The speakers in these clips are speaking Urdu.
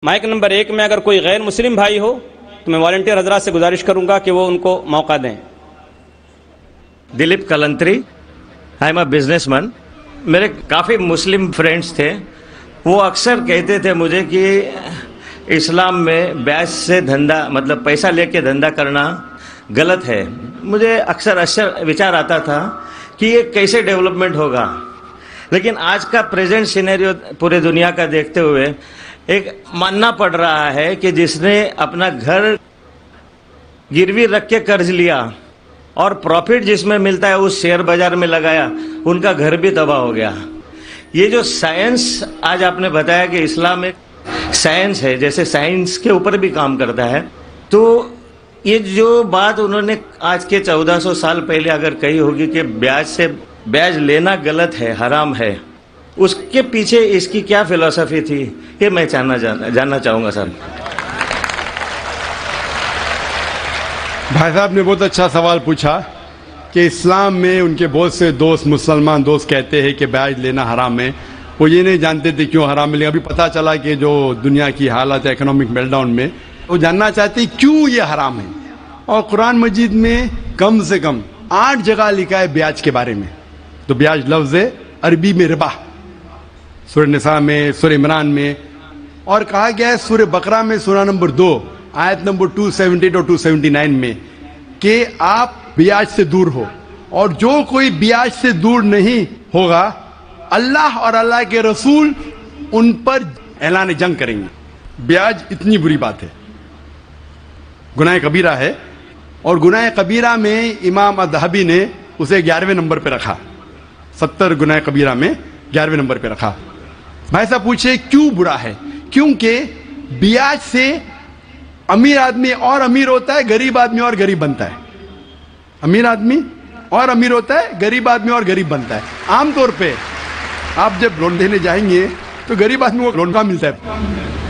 مائک نمبر 1 میں اگر کوئی غیر مسلم بھائی ہو تو میں والنٹیئر حضرات سے گزارش کروں گا کہ وہ ان کو موقع دیں۔ Dilip Kalantri, I am a businessman. میرے کافی مسلم فرینڈس تھے، وہ اکثر کہتے تھے مجھے کہ اسلام میں بیعت سے دھندا مطلب پیسہ لے کے دھندا کرنا غلط ہے۔ مجھے اکثر وچار آتا تھا کہ یہ کیسے ڈیولپمنٹ ہوگا، لیکن آج کا پریزنٹ سینیریو پورے دنیا کا دیکھتے ہوئے ایک ماننا پڑ رہا ہے کہ جس نے اپنا گھر گروی رکھ کے قرض لیا اور پروفٹ جس میں ملتا ہے اس شیئر بازار میں لگایا، ان کا گھر بھی تباہ ہو گیا۔ یہ جو سائنس آج آپ نے بتایا کہ اسلام ایک سائنس ہے، جیسے سائنس کے اوپر بھی کام کرتا ہے، تو یہ جو بات انہوں نے آج کے 1400 سال پہلے اگر کہی ہوگی کہ بیاج لینا غلط ہے، حرام ہے، اس کے پیچھے اس کی کیا فلسفی تھی، یہ میں جاننا چاہوں گا سر۔ بھائی صاحب نے بہت اچھا سوال پوچھا کہ اسلام میں ان کے بہت سے دوست مسلمان دوست کہتے ہیں کہ بیعت لینا حرام ہے۔ وہ یہ نہیں جانتے تھے کیوں حرام ہے، لیکن ابھی پتہ چلا کہ جو دنیا کی حالت ہے اکنامک میلٹ ڈاؤن میں، وہ جاننا چاہتے ہیں کیوں یہ حرام ہے۔ اور قرآن مجید میں کم سے کم 8 جگہ لکھا ہے بیاج کے بارے میں۔ تو بیاج لفظ ہے عربی میں ربا، سورہ نساء میں، سورہ عمران میں، اور کہا گیا ہے سورہ بقرہ میں سورہ نمبر 2 آیت نمبر 278 اور 279 میں کہ آپ بیاج سے دور ہو، اور جو کوئی بیاج سے دور نہیں ہوگا اللہ اور اللہ کے رسول ان پر اعلان جنگ کریں گے۔ بیاج اتنی بری بات ہے، گناہ کبیرہ ہے، اور گناہ کبیرہ میں امام الذہبی نے اسے 11ویں نمبر پہ رکھا، 70 گناہ کبیرہ میں 11ویں نمبر پہ رکھا۔ بھائی صاحب پوچھے کیوں برا ہے؟ کیونکہ بیاج سے امیر آدمی اور امیر ہوتا ہے، غریب آدمی اور غریب بنتا ہے۔ امیر آدمی اور امیر ہوتا ہے، غریب آدمی اور غریب بنتا ہے۔ عام طور پہ آپ جب لون لینے جائیں گے تو غریب آدمی کو لون کا ملتا ہے،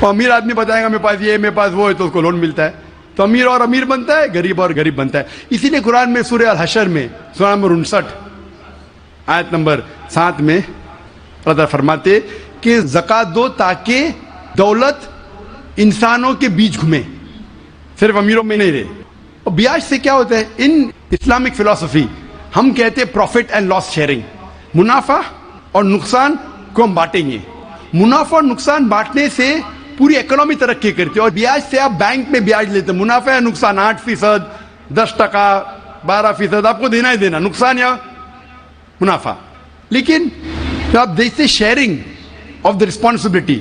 اور امیر آدمی بتائے گا میرے پاس یہ میرے پاس وہ ہے، تو اس کو لون ملتا ہے۔ تو امیر اور امیر بنتا ہے، غریب اور غریب بنتا ہے۔ اسی لیے قرآن میں سورہ الحشر میں سورہ نمبر 59 آیت نمبر 7 میں اللہ فرماتے کہ زکوٰۃ دو تاکہ دولت انسانوں کے بیچ گھومے، صرف امیروں میں نہیں رہے۔ اور بیاج سے کیا ہوتا ہے؟ ان اسلامک فلسفی ہم کہتے ہیں پروفٹ اینڈ لاس شیئرنگ، منافع اور نقصان کو ہم بانٹیں گے۔ منافع اور نقصان بانٹنے سے پوری اکنامی ترقی کرتی ہے، اور بیاج سے آپ بینک میں بیاج لیتے ہیں، منافع یا نقصان 8%، 10%، 12% آپ کو دینا ہی دینا، نقصان یا منافع۔ لیکن آپ دیکھتے شیئرنگ آف دا رسپانسبلٹی،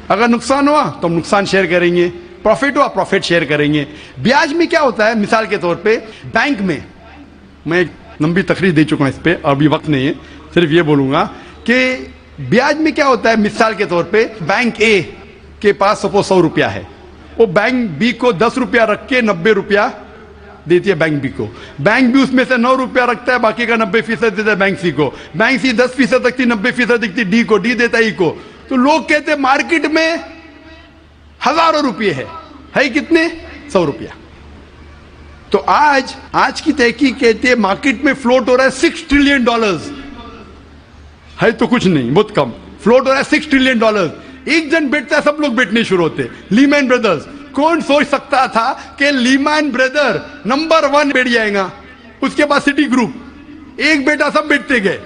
اگر نقصان ہوا تو ہم نقصان شیئر کریں گے، پروفٹ ہوا پروفٹ شیئر کریں گے۔ بیاج میں کیا ہوتا ہے؟ مثال کے طور پہ بینک میں، میں ایک لمبی تقریر دے چکا ہوں اس پہ، ابھی وقت نہیں ہے، صرف یہ بولوں گا کہ بیاج میں کیا ہوتا ہے۔ مثال کے طور پہ بینک اے کے پاس سپوز 100 روپیہ ہے، وہ بینک بی کو 10 روپیہ رکھ کے 90 روپیہ دیتی ہے بینک بی کو، بینک بھی اس میں سے 9 روپیہ رکھتا ہے، باقی کا 90% دیتا ہے بینک سی کو، بینک سی 10% رکھتی، 90% رکھتی ڈی کو، ڈی دیتا ای کو۔ تو لوگ کہتے ہیں مارکیٹ میں ہزاروں روپے ہے کتنے؟ 100 روپیہ۔ تو آج کی تحقیق کہتے ہیں مارکیٹ میں فلوٹ ہو رہا ہے $6 ٹریلین، ہے تو کچھ نہیں، بہت کم فلوٹ ہو رہا ہے $6 ٹریلین۔ ایک جن بیٹھتا ہے سب لوگ بیٹھنے شروع ہوتے۔ لیمین بردرز، کون سوچ سکتا تھا کہ لیمین بردر نمبر 1 بیٹھ جائے گا، اس کے بعد سٹی گروپ، ایک بیٹا سب بیٹھتے گئے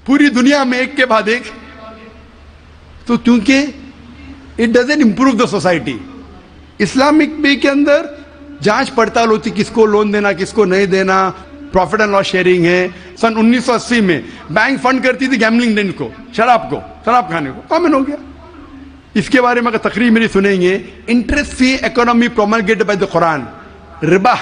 پوری دنیا میں ایک کے بعد ایک۔ تو کیونکہ it doesn't improve the society. Islamic بے کے اندر جانچ پڑتال ہوتی کس کو لون دینا کس کو نہیں دینا، پروفٹ اینڈ لاس شیئرنگ ہے۔ سن 1980 میں بینک فنڈ کرتی تھی گیملنگ ڈن کو، شراب کھانے کو، کامن ہو گیا۔ اس کے بارے میں اگر تقریر میری سنیں گے، interest free economy promulgated by the Quran, ربا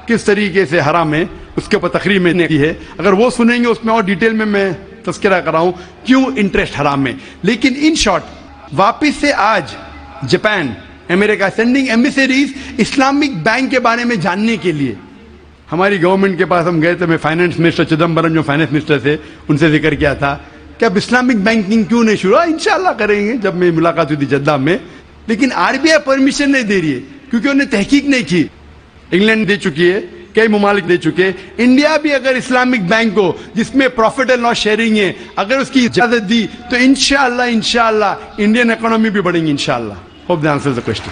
کس طریقے سے حرام ہے، اس کے اوپر تقریر میں نے کی ہے، اگر وہ سنیں گے اس میں اور ڈیٹیل میں تذکرہ کر رہا ہوں کیوں انٹرسٹ حرام ہے۔ لیکن ان شارٹ واپس سے آج جاپان، امریکہ سینڈنگ ایمبیسریز اسلامک بینک کے بارے میں جاننے کے لیے۔ ہماری گورنمنٹ کے پاس ہم گئے تھے، میں فائنانس منسٹر چدمبرم جو فائنانس منسٹر تھے ان سے ذکر کیا تھا کہ اب اسلامک بینکنگ کیوں نہیں شروع؟ انشاءاللہ کریں گے، جب میں ملاقات ہوئی تھی جدہ میں۔ لیکن RBI پرمیشن نہیں دے رہی ہے کیونکہ انہوں نے تحقیق نہیں کی۔ انگلینڈ دے چکی ہے، کئی ممالک دے چکے، انڈیا بھی اگر اسلامک بینک کو جس میں پروفٹ اینڈ لاس شیئرنگ ہے اگر اس کی اجازت دی تو انشاءاللہ انڈین اکانومی بھی بڑھیں گی انشاءاللہ۔ Hope that answers the question.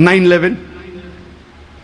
9/11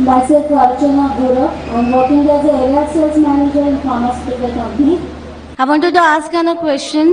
Myself Archana Gora. I'm working as a area sales manager in pharmaceutical company. I wanted to ask a question.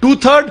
2/3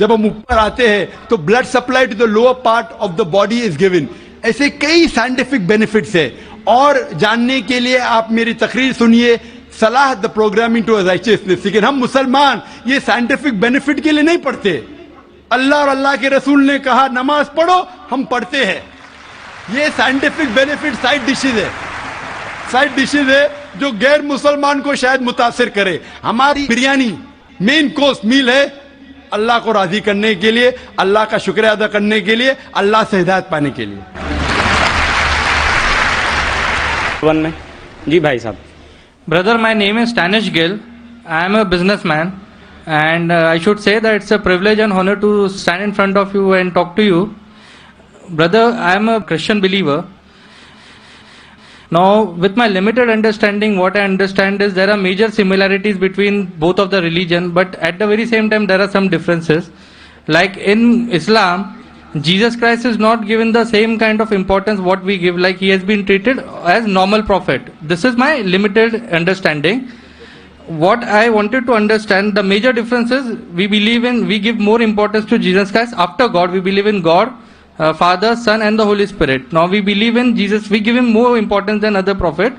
جب ہم اوپر آتے ہیں تو blood supply to the lower part of the body is given. ایسے کئی سائنٹیفک بینیفٹس ہے. اور جاننے کے لیے آپ میری تقریر سنیے, صلاح دا پروگرامنگ ٹو رائچسنس. لیکن ہم مسلمان یہ سائنٹیفک بینیفٹ کے لیے نہیں پڑھتے. اللہ اور اللہ کے رسول نے کہا نماز پڑھو, ہم پڑھتے ہیں. یہ سائنٹیفک بینیفٹ سائڈ ڈشز ہے جو غیر مسلمان کو شاید متاثر کرے. ہماری بریانی مین کورس میل ہے اللہ کو راضی کرنے کے لیے, اللہ کا شکریہ ادا کرنے کے لیے, اللہ سے ہدایت پانے کے لیے. ون میں جی بھائی صاحب. Brother, my name is Stanish Gill. I am a businessman, and I should say that it's a privilege and honor to stand in front of you and talk to you. Brother, I am a Christian believer. Now, with my limited understanding, what I understand is there are major similarities between both of the religion, but at the very same time there are some differences. Like in Islam, Jesus Christ is not given the same kind of importance what we give, like he has been treated as normal prophet. This is my limited understanding. What I wanted to understand, the major difference is we give more importance to Jesus Christ after God. We believe in God, Father, Son and the Holy Spirit. Now we believe in Jesus, we give him more importance than other prophet,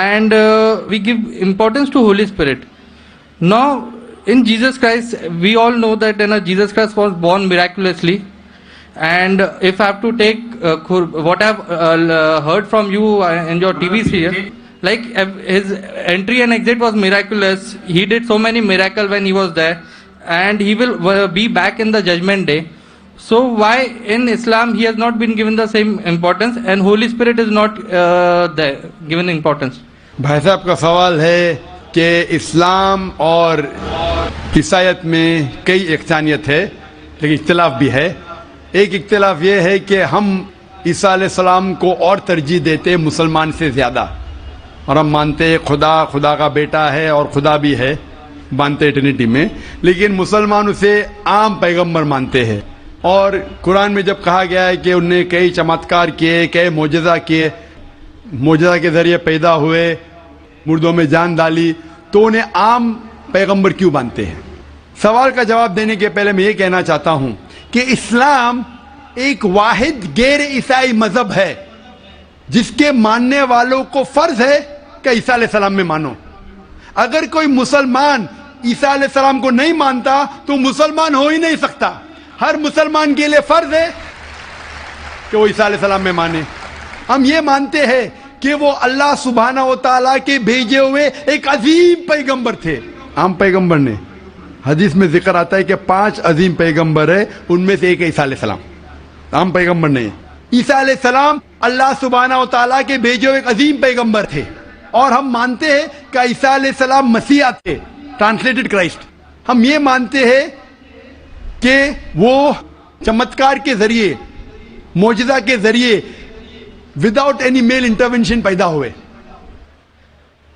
and we give importance to Holy Spirit. Now in Jesus Christ, we all know that Jesus Christ was born miraculously. And if I have to take what I have heard from you in your TV series, like his entry and exit was miraculous. He did so many miracles when he was there, and he will be back in the judgment day. So why in Islam he has not been given the same importance and Holy Spirit is not there given importance? بھائی صاحب کا سوال ہے کہ اسلام اور عیسائیت میں کئی یکسانیت ہے لیکن اختلاف بھی ہے. ایک اختلاف یہ ہے کہ ہم عیسیٰ علیہ السلام کو اور ترجیح دیتے مسلمان سے زیادہ, اور ہم مانتے خدا کا بیٹا ہے اور خدا بھی ہے, مانتے ٹرینٹی میں. لیکن مسلمان اسے عام پیغمبر مانتے ہیں. اور قرآن میں جب کہا گیا ہے کہ انہوں نے کئی چمتکار کیے, کئی معجزہ کیے, معجزہ کے ذریعے پیدا ہوئے, مردوں میں جان ڈالی, تو انہیں عام پیغمبر کیوں مانتے ہیں؟ سوال کا جواب دینے کے پہلے میں یہ کہنا چاہتا ہوں کہ اسلام ایک واحد غیر عیسائی مذہب ہے جس کے ماننے والوں کو فرض ہے کہ عیسیٰ علیہ السلام میں مانو. اگر کوئی مسلمان عیسیٰ علیہ السلام کو نہیں مانتا تو مسلمان ہو ہی نہیں سکتا. ہر مسلمان کے لیے فرض ہے کہ وہ عیسیٰ علیہ السلام میں مانے. ہم یہ مانتے ہیں کہ وہ اللہ سبحانہ و تعالیٰ کے بھیجے ہوئے ایک عظیم پیغمبر تھے. عام پیغمبر نے, حدیث میں ذکر آتا ہے کہ 5 عظیم پیغمبر ہے, ان میں سے ایک عیسیٰ علیہ السلام. عام پیغمبر نہیں. عیسیٰ علیہ السلام اللہ سبحانہ و تعالیٰ کے بھیجے ہوئے ایک عظیم پیغمبر تھے, اور ہم مانتے ہیں کہ عیسیٰ علیہ السلام مسیح تھے, ٹرانسلیٹڈ کرائسٹ. ہم یہ مانتے ہیں کہ وہ چمتکار کے ذریعے, معجزہ کے ذریعے, وداؤٹ اینی میل انٹروینشن پیدا ہوئے,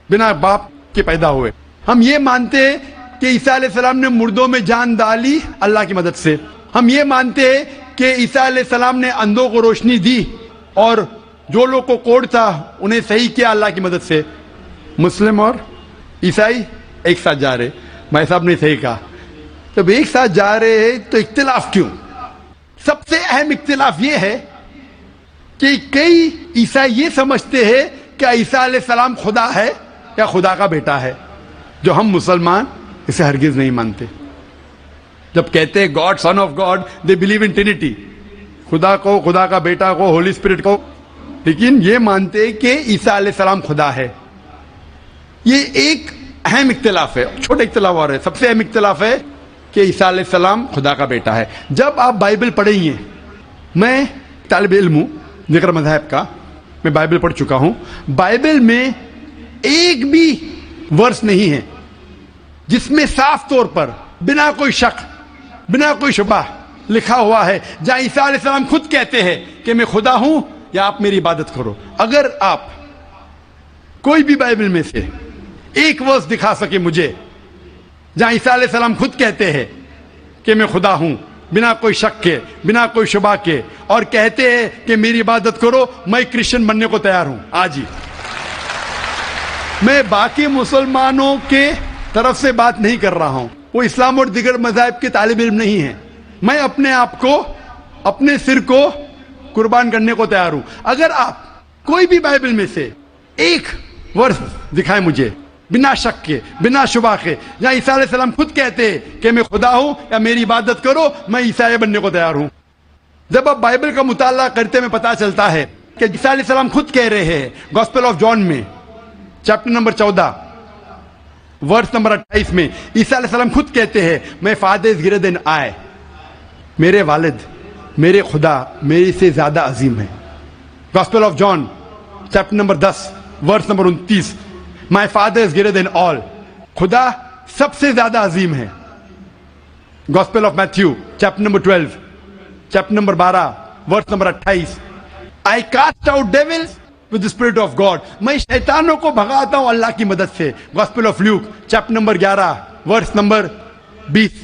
بنا باپ کے پیدا ہوئے. ہم یہ مانتے ہیں کہ عیسیٰ علیہ السلام نے مردوں میں جان ڈالی اللہ کی مدد سے. ہم یہ مانتے ہیں کہ عیسیٰ علیہ السلام نے اندھوں کو روشنی دی اور جو لوگ کو کوڑ تھا انہیں صحیح کیا اللہ کی مدد سے. مسلم اور عیسائی ایک ساتھ جا رہے. بھائی صاحب نے صحیح کہا, جب ایک ساتھ جا رہے ہیں تو اختلاف کیوں؟ سب سے اہم اختلاف یہ ہے کہ کئی عیسائی یہ سمجھتے ہیں کہ عیسیٰ علیہ السلام خدا ہے یا خدا کا بیٹا ہے, جو ہم مسلمان اسے ہرگز نہیں مانتے. جب کہتے ہیں God, son of God, they believe in Trinity, خدا کو, خدا کا بیٹا کو, ہولی اسپرٹ کو, لیکن یہ مانتے ہیں کہ عیسیٰ علیہ السلام خدا ہے. یہ ایک اہم اختلاف ہے. چھوٹے اختلاف اور ہے, سب سے اہم اختلاف ہے کہ عیسیٰ علیہ السلام خدا کا بیٹا ہے. جب آپ بائبل پڑھیں گے, میں طالب علم ہوں ذکر مذہب کا, میں بائبل پڑھ چکا ہوں, بائبل میں ایک بھی ورس نہیں ہے جس میں صاف طور پر بنا کوئی شک, بنا کوئی شبہ لکھا ہوا ہے جہاں عیسیٰ علیہ السلام خود کہتے ہیں کہ میں خدا ہوں یا آپ میری عبادت کرو. اگر آپ کوئی بھی بائبل میں سے ایک ورس دکھا سکے مجھے جہاں عیسیٰ علیہ السلام خود کہتے ہیں کہ میں خدا ہوں بنا کوئی شک کے, بنا کوئی شبہ کے, اور کہتے ہیں کہ میری عبادت کرو, میں کرسچن بننے کو تیار ہوں آج ہی. میں باقی مسلمانوں کے طرف سے بات نہیں کر رہا ہوں, وہ اسلام اور دیگر مذاہب کے طالب علم نہیں ہیں. میں اپنے آپ کو, اپنے سر کو قربان کرنے کو تیار ہوں. اگر آپ کوئی بھی بائبل میں سے ایک ورس دکھائیں مجھے بنا شک کے, بنا شبہ کے, جہاں عیسیٰ علیہ السلام خود کہتے کہ میں خدا ہوں یا میری عبادت کرو, میں عیسائی بننے کو تیار ہوں. جب آپ بائبل کا مطالعہ کرتے میں پتا چلتا ہے کہ عیسیٰ علیہ السلام خود کہہ رہے ہیں گاسپل آف جان میں چیپٹر نمبر 14 ورس نمبر 28 میں, عیسیٰ علیہ السلام خود کہتے ہیں میں فادر از گریٹر دین آئی, میرے والد, میرے خدا میرے سے زیادہ عظیم ہے. Gospel of John chapter number 10 verse number 29, my father is greater than all, خدا سب سے زیادہ عظیم ہے. Gospel of Matthew chapter number 12 chapter number 12 verse number 28, I cast out devils with the spirit of God, میں شیطانوں کو بھگاتا ہوں اللہ کی مدد سے. Gospel of Luke chapter number 11 verse number 20,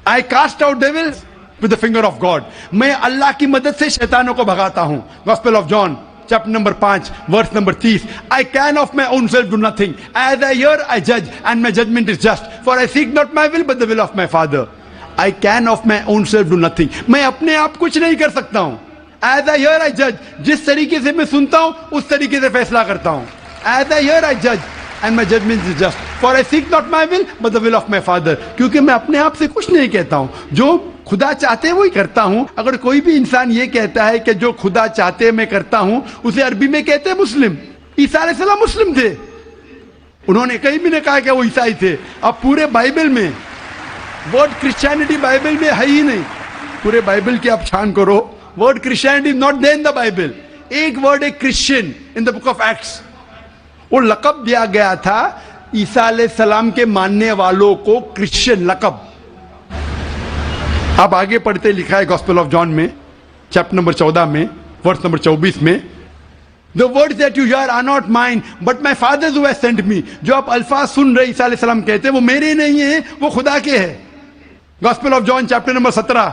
I cast out devils with the finger of God, میں اللہ کی مدد سے شیطانوں کو بھگاتا ہوں. Gospel of John chapter number 5 verse number 30, I can of my own self do nothing, as I hear I judge and my judgment is just, for I seek not my will but the will of my Father. I can of my own self do nothing, میں اپنے آپ کچھ نہیں کر سکتا ہوں. As I hear I judge, جس طریقے سے میں سنتا ہوں اس طریقے سے فیصلہ کرتا ہوں. As I hear I judge and my judgment is just, for I seek not my will but the will of my Father. کیونکہ میں اپنے آپ سے کچھ نہیں کہتا ہوں, جو خدا چاہتے وہی کرتا ہوں. اگر کوئی بھی انسان یہ کہتا ہے کہ جو خدا چاہتے میں کرتا ہوں, اسے عربی میں کہتے ہیں مسلم. عیسیٰ علیہ السلام مسلم تھے, انہوں نے کہیں بھی نہیں کہا کہ وہ عیسائی تھے. اب پورے بائبل میں ورڈ کرسچینٹی بائبل میں ہے ہی نہیں. پورے بائبل کی آپ چھان کرو, word Christianity not there in the Bible. ایک ورڈ ہے Christian in the book of acts. وہ لقب دیا گیا تھا عیسیٰ علیہ السلام کے ماننے والوں کو, کرسچین لقب. آپ آگے پڑھتے لکھا ہے گاسپل آف جان میں چیپٹر نمبر 14 میں ورس نمبر 24 میں, The words that you hear are not mine, but my Father who has sent me. جو آپ الفاظ سن رہے عیسیٰ علیہ السلام کہتے ہیں وہ میرے نہیں ہیں, وہ خدا کے ہیں. Gospel of John chapter number 17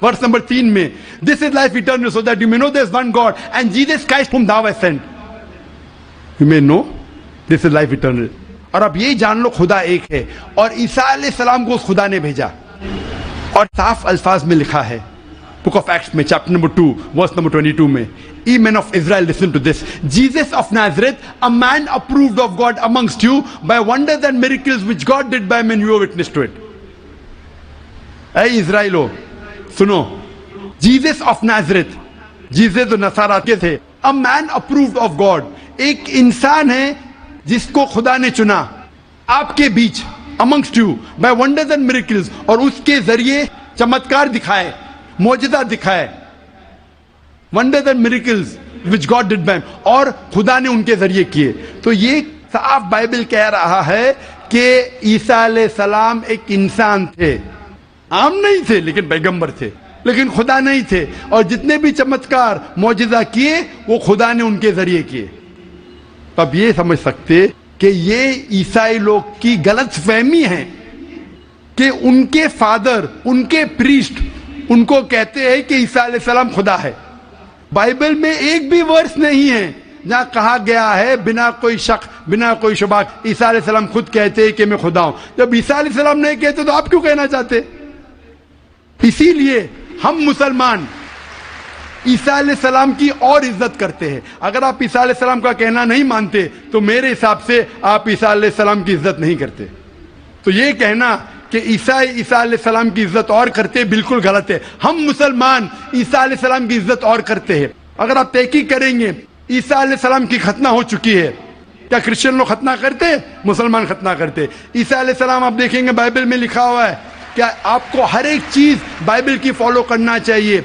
verse number 3 میں, This is life eternal, so that you may know there is one God and Jesus Christ whom thou hast sent. You may know this is life eternal. اور اب یہ جان لو خدا ایک ہے, اور عیسیٰ علیہ السلام کو اس خدا نے بھیجا. اور صاف الفاظ میں لکھا ہے بک آف ایکٹس میں چیپٹر نمبر 2 ورس نمبر 22 میں, Ye men of Israel, listen to this. Jesus of Nazareth, a man approved of God amongst you by wonders and miracles which God did by men, you are witness to it. اے اسرائیلو سنو, جیزس آف نازرت, جیزس جو نصارہ کے تھے, a man approved of God, ایک انسان ہے جس کو خدا نے چنا آپ کے بیچ, amongst you by wonders and miracles, اور اس کے ذریعے چمتکار دکھائے, معجزہ دکھائے. Wonders and miracles which God did by him, اور خدا نے ان کے ذریعے کیے. تو یہ صاف بائبل کہہ رہا ہے کہ عیسیٰ علیہ السلام ایک انسان تھے, عام نہیں تھے لیکن پیغمبر تھے, لیکن خدا نہیں تھے. اور جتنے بھی چمتکار معجزہ کیے وہ خدا نے ان کے ذریعے کیے. اب یہ سمجھ سکتے کہ یہ عیسائی لوگ کی غلط فہمی ہے کہ ان کے فادر, ان کے پریسٹ ان کو کہتے ہیں کہ عیسیٰ علیہ السلام خدا ہے. بائبل میں ایک بھی ورس نہیں ہے جہاں کہا گیا ہے بنا کوئی شک بنا کوئی شبہ عیسیٰ علیہ السلام خود کہتے ہیں کہ میں خدا ہوں. جب عیسیٰ علیہ السلام نہیں کہتے تو آپ کیوں کہنا چاہتے؟ اسی لیے ہم مسلمان عیسیٰ علیہ السلام کی اور عزت کرتے ہیں. اگر آپ عیسیٰ علیہ السلام کا کہنا نہیں مانتے تو میرے حساب سے آپ عیسیٰ علیہ السلام کی عزت نہیں کرتے. تو یہ کہنا کہ عیسیٰ علیہ السلام کی عزت اور کرتے بالکل غلط ہے. ہم مسلمان عیسیٰ علیہ السلام کی عزت اور کرتے ہیں. اگر آپ تحقیق کریں گے عیسیٰ علیہ السلام کی ختنہ ہو چکی ہے. کیا کرسچن لوگ ختنہ کرتے؟ مسلمان ختنہ کرتے. عیسیٰ علیہ السلام آپ دیکھیں گے بائبل میں لکھا ہوا ہے کہ آپ کو ہر ایک چیز بائبل کی فالو کرنا چاہیے.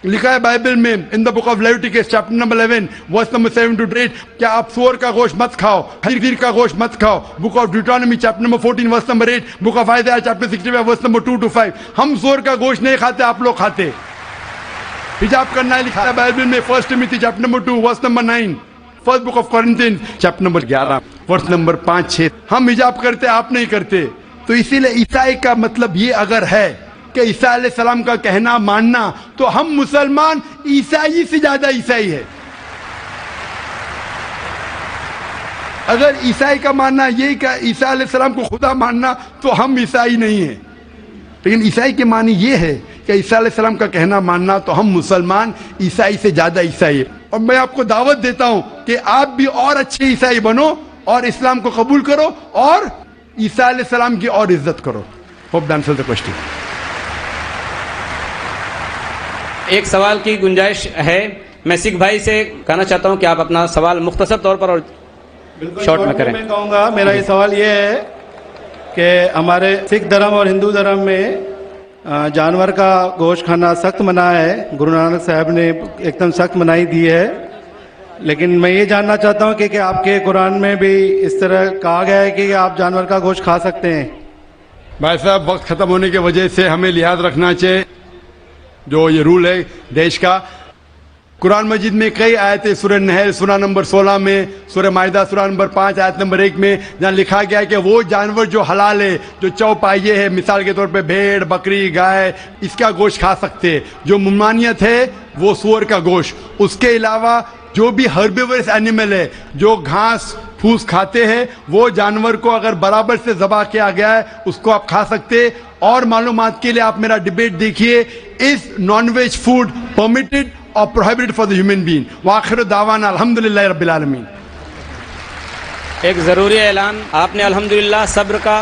لکھا ہے بائبل میں in the book of Leviticus chapter number 11 verse number 7 to 8, کہ آپ سور کا گوشت مت کھاؤ, خنزیر کا گوشت مت کھاؤ. Book of Deuteronomy chapter number 14 verse number 8, book of Isaiah chapter 65 verse number 2 to 5. ہم سور کا گوشت نہیں کھاتے, آپ لوگ کھاتے. حجاب کرنا ہے لکھا ہے بائبل میں 1 Timothy chapter number 2 verse number 9, first book of Corinthians chapter number 11 verse number 5-6. ہم حجاب کرتے, آپ نہیں کرتے. تو اسی لیے عیسائی کا مطلب یہ اگر ہے کہ عیسیٰ علیہ السلام کا کہنا ماننا, تو ہم مسلمان عیسائی سے زیادہ عیسائی ہے. اگر عیسائی کا ماننا یہ کہ عیسیٰ علیہ السلام کو خدا ماننا تو ہم عیسائی نہیں ہیں، لیکن عیسائی کے معنی یہ ہے کہ عیسیٰ علیہ السلام کا کہنا ماننا تو ہم مسلمان عیسائی سے زیادہ عیسائی ہیں۔ اور میں آپ کو دعوت دیتا ہوں کہ آپ بھی اور اچھے عیسائی بنو اور اسلام کو قبول کرو اور عیسیٰ علیہ السلام کی اور عزت کرو۔ Hope that answers the question. ایک سوال کی گنجائش ہے، میں سکھ بھائی سے کہنا چاہتا ہوں کہ آپ اپنا سوال مختصر طور پر اور شارٹ میں کریں۔ میں کہوں گا میرا یہ سوال یہ ہے کہ ہمارے سکھ دھرم اور ہندو دھرم میں جانور کا گوشت کھانا سخت منع ہے، گرو نانک صاحب نے ایک دم سخت منائی دی ہے، لیکن میں یہ جاننا چاہتا ہوں کہ آپ کے قرآن میں بھی اس طرح کہا گیا ہے کہ آپ جانور کا گوشت کھا سکتے ہیں؟ بھائی صاحب وقت ختم ہونے کی وجہ سے ہمیں لحاظ رکھنا چاہیے، جو یہ رول ہے دیش کا۔ قرآن مجید میں کئی آیتیں، سورہ نحل سورہ نمبر 16 میں، سورہ مائدہ سورہ نمبر 5 آیت نمبر 1 میں جہاں لکھا گیا ہے کہ وہ جانور جو حلال ہے، جو چوپائے ہے، مثال کے طور پہ بھیڑ، بکری، گائے، اس کا گوشت کھا سکتے ہیں۔ جو ممانعت ہے وہ سور کا گوشت۔ اس کے علاوہ جو بھی ہربیورس اینیمل ہے، جو گھاس پھوس کھاتے ہیں، وہ جانور کو اگر برابر سے ذبح کیا گیا ہے اس کو آپ کھا سکتے۔ اور معلومات کے لیے آپ میرا ڈیبیٹ دیکھیے، از نان ویج فوڈ پرمیٹڈ اور prohibited for the human being؟ وآخر دعوانا الحمدللہ رب العالمین۔ ایک ضروری اعلان، آپ نے الحمدللہ صبر کا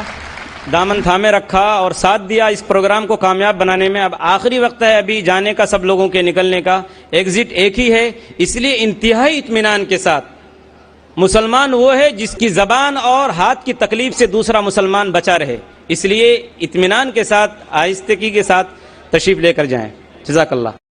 دامن تھامے رکھا اور ساتھ دیا اس پروگرام کو کامیاب بنانے میں۔ اب آخری وقت ہے ابھی جانے کا، سب لوگوں کے نکلنے کا، ایگزٹ ایک ہی ہے، اس لیے انتہائی اطمینان کے ساتھ مسلمان وہ ہے جس کی زبان اور ہاتھ کی تکلیف سے دوسرا مسلمان بچا رہے، اس لیے اطمینان کے ساتھ، آہستگی کے ساتھ تشریف لے کر جائیں۔ جزاک اللہ۔